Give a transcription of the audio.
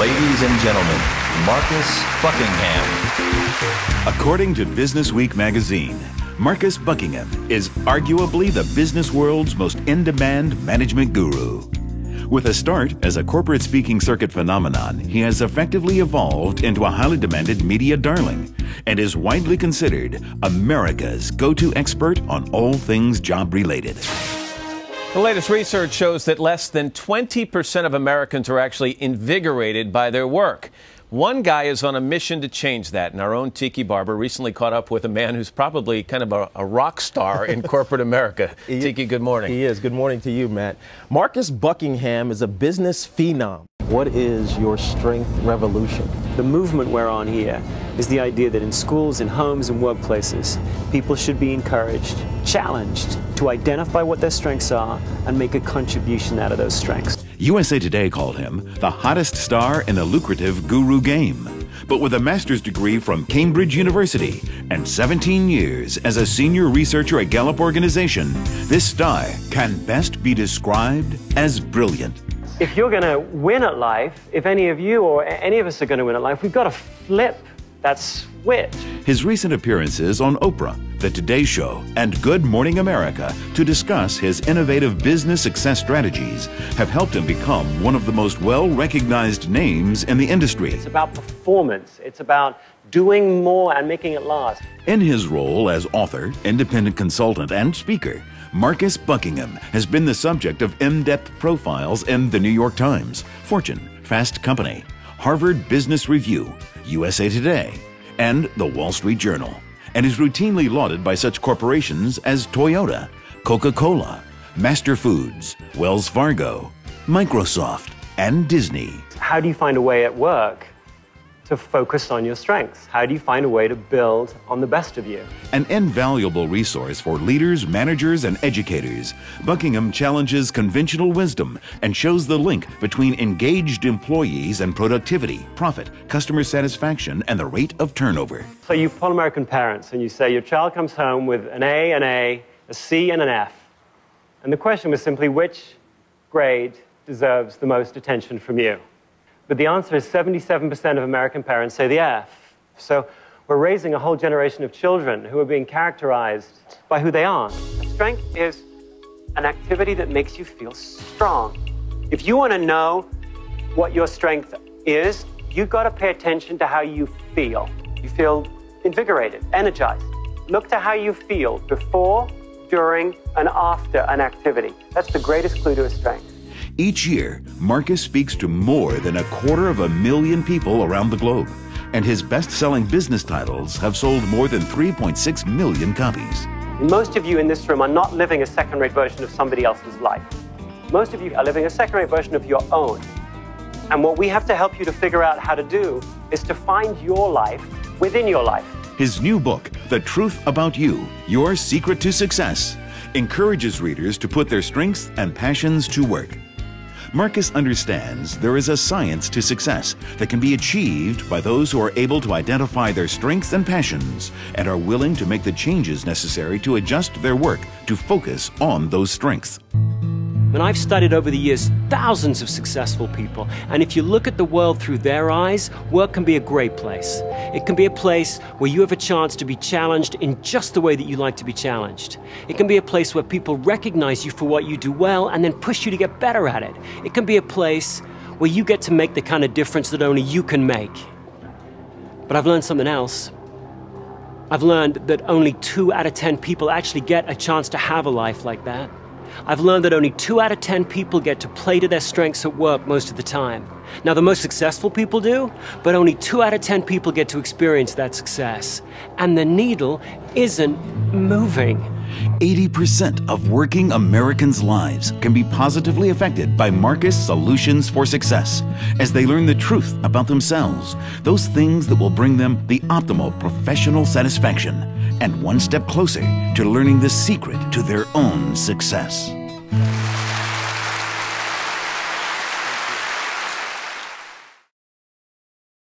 Ladies and gentlemen, Marcus Buckingham. According to Business Week magazine, Marcus Buckingham is arguably the business world's most in-demand management guru. With a start as a corporate speaking circuit phenomenon, he has effectively evolved into a highly demanded media darling and is widely considered America's go-to expert on all things job-related. The latest research shows that less than 20% of Americans are actually invigorated by their work. One guy is on a mission to change that, and our own Tiki Barber recently caught up with a man who's probably kind of a rock star in corporate America. Tiki, good morning. He is. Good morning to you, Matt. Marcus Buckingham is a business phenom. What is your strength revolution? The movement we're on here is the idea that in schools, in homes, and workplaces, people should be encouraged, challenged to identify what their strengths are and make a contribution out of those strengths. USA Today called him the hottest star in the lucrative guru game. But with a master's degree from Cambridge University and 17 years as a senior researcher at Gallup Organization, this star can best be described as brilliant. If you're going to win at life, if any of you or any of us are going to win at life, we've got to flip that switch. His recent appearances on Oprah, The Today Show, and Good Morning America to discuss his innovative business success strategies have helped him become one of the most well-recognized names in the industry. It's about performance. It's about doing more and making it last. In his role as author, independent consultant, and speaker, Marcus Buckingham has been the subject of in-depth profiles in The New York Times, Fortune, Fast Company, Harvard Business Review, USA Today, and The Wall Street Journal, and is routinely lauded by such corporations as Toyota, Coca-Cola, Master Foods, Wells Fargo, Microsoft, and Disney. How do you find a way at work to focus on your strengths? How do you find a way to build on the best of you? An invaluable resource for leaders, managers, and educators, Buckingham challenges conventional wisdom and shows the link between engaged employees and productivity, profit, customer satisfaction, and the rate of turnover. So you pull American parents and you say your child comes home with an A, a C, and an F. And the question was simply, which grade deserves the most attention from you? But the answer is 77% of American parents say the F. So we're raising a whole generation of children who are being characterized by who they are. Strength is an activity that makes you feel strong. If you want to know what your strength is, you've got to pay attention to how you feel. You feel invigorated, energized. Look to how you feel before, during, and after an activity. That's the greatest clue to a strength. Each year, Marcus speaks to more than 250,000 people around the globe, and his best-selling business titles have sold more than 3.6 million copies. Most of you in this room are not living a second-rate version of somebody else's life. Most of you are living a second-rate version of your own. And what we have to help you to figure out how to do is to find your life within your life. His new book, The Truth About You, Your Secret to Success, encourages readers to put their strengths and passions to work. Marcus understands there is a science to success that can be achieved by those who are able to identify their strengths and passions and are willing to make the changes necessary to adjust their work to focus on those strengths. And I've studied over the years thousands of successful people, and if you look at the world through their eyes, work can be a great place. It can be a place where you have a chance to be challenged in just the way that you like to be challenged. It can be a place where people recognize you for what you do well and then push you to get better at it. It can be a place where you get to make the kind of difference that only you can make. But I've learned something else. I've learned that only 2 out of 10 people actually get a chance to have a life like that. I've learned that only 2 out of 10 people get to play to their strengths at work most of the time. Now, the most successful people do, but only 2 out of 10 people get to experience that success. And the needle isn't moving. 80% of working Americans' lives can be positively affected by Marcus' Solutions for Success as they learn the truth about themselves, those things that will bring them the optimal professional satisfaction, and one step closer to learning the secret to their own success.